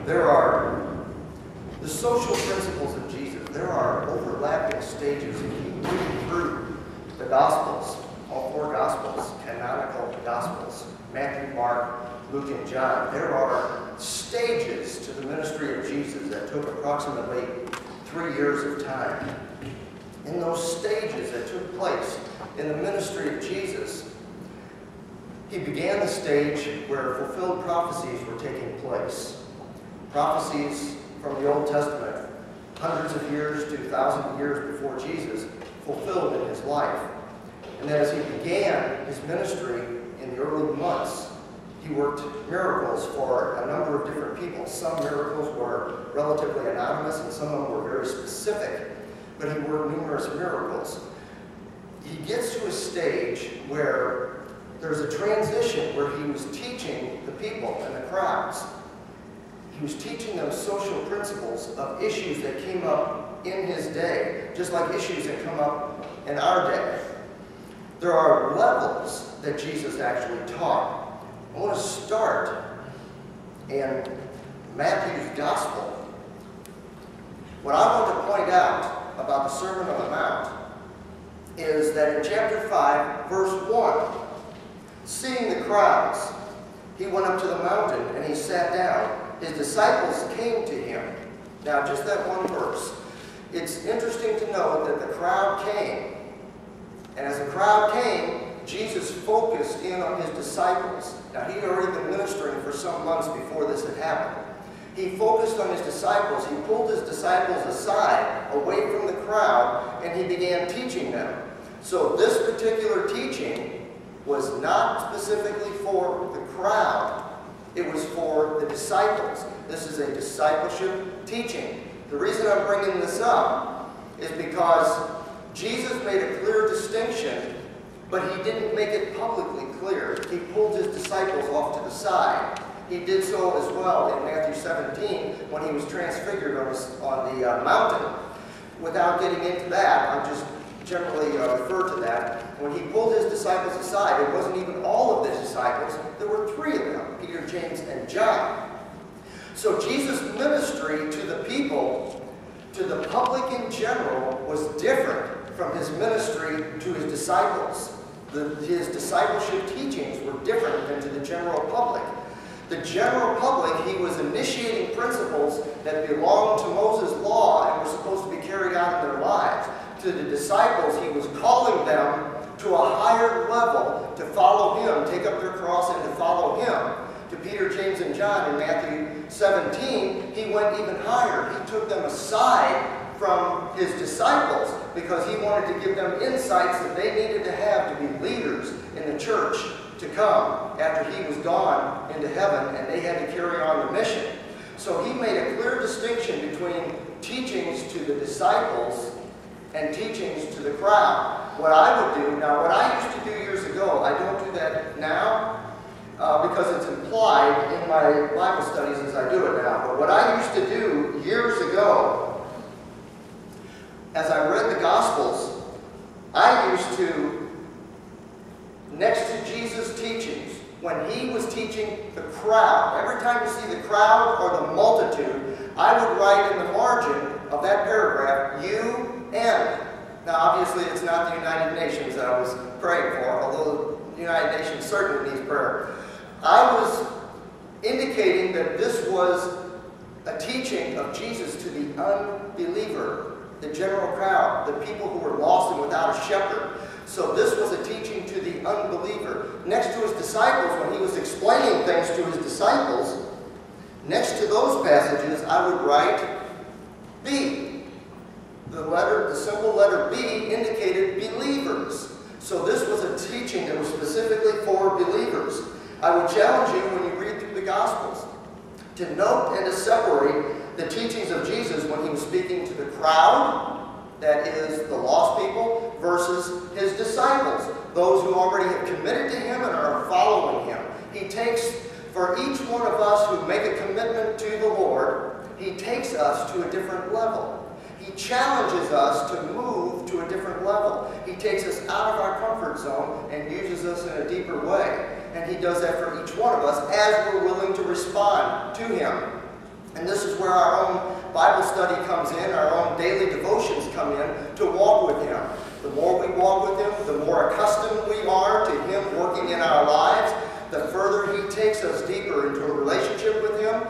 There are the social principles of Jesus. There are overlapping stages. If you read through the Gospels, all four Gospels, canonical Gospels, Matthew, Mark, Luke, and John, there are stages to the ministry of Jesus that took approximately 3 years of time. In those stages that took place in the ministry of Jesus, he began the stage where fulfilled prophecies were taking place. Prophecies from the Old Testament, hundreds of years to thousands of years before Jesus, fulfilled in his life. And then as he began his ministry in the early months, he worked miracles for a number of different people. Some miracles were relatively anonymous and some of them were very specific, but he worked numerous miracles. He gets to a stage where there's a transition where he was teaching the people and the crowds. He was teaching them social principles of issues that came up in his day, just like issues that come up in our day. There are levels that Jesus actually taught. I want to start in Matthew's Gospel. What I want to point out about the Sermon on the Mount is that in chapter 5, verse 1, seeing the crowds, he went up to the mountain and he sat down. His disciples came to him. Now, just that one verse. It's interesting to note that the crowd came. And as the crowd came, Jesus focused in on his disciples. Now, he had already been ministering for some months before this had happened. He focused on his disciples. He pulled his disciples aside, away from the crowd, and he began teaching them. So this particular teaching was not specifically for the crowd. It was for the disciples. This is a discipleship teaching. The reason I'm bringing this up is because Jesus made a clear distinction, but he didn't make it publicly clear. He pulled his disciples off to the side. He did so as well in Matthew 17 when he was transfigured on the mountain. Without getting into that, I'll just generally refer to that. When he pulled his disciples aside, it wasn't even all of the disciples. There were 3 of them, Peter, James, and John. So Jesus' ministry to the people, to the public in general, was different from his ministry to his disciples. His discipleship teachings were different than to the general public. The general public, he was initiating principles that belonged to Moses' law and were supposed to be carried out in their lives. To the disciples, he was calling them to a higher level to follow him, take up their cross and to follow him. To Peter, James, and John in Matthew 17, he went even higher. He took them aside from his disciples because he wanted to give them insights that they needed to have to be leaders in the church to come after he was gone into heaven and they had to carry on the mission. So he made a clear distinction between teachings to the disciples and teachings to the crowd. What I would do, now what I used to do years ago, I don't do that now because it's implied in my Bible studies as I do it now. But what I used to do years ago, as I read the Gospels, I used to, next to Jesus' teachings, when he was teaching the crowd, every time you see the crowd or the multitude, I would write in the margin of that paragraph, you and. Now obviously it's not the United Nations that I was praying for, although the United Nations certainly needs prayer. I was indicating that this was a teaching of Jesus to the unbeliever, the general crowd, the people who were lost and without a shepherd. So this was a teaching to the unbeliever. Next to his disciples, when he was explaining things to his disciples, next to those passages, I would write B. The simple letter B indicated believers. So this was a teaching that was specifically for believers. I would challenge you when you read through the Gospels to note and to separate the teachings of Jesus when he was speaking to the crowd, that is the lost people, versus his disciples, those who already have committed to him and are following him. He takes, for each one of us who make a commitment to the Lord, he takes us to a different level. He challenges us to move to a different level. He takes us out of our comfort zone and uses us in a deeper way. And he does that for each one of us as we're willing to respond to him. And this is where our own Bible study comes in, our own daily devotions come in to walk with Him. The more we walk with Him, the more accustomed we are to Him working in our lives, the further He takes us deeper into a relationship with Him,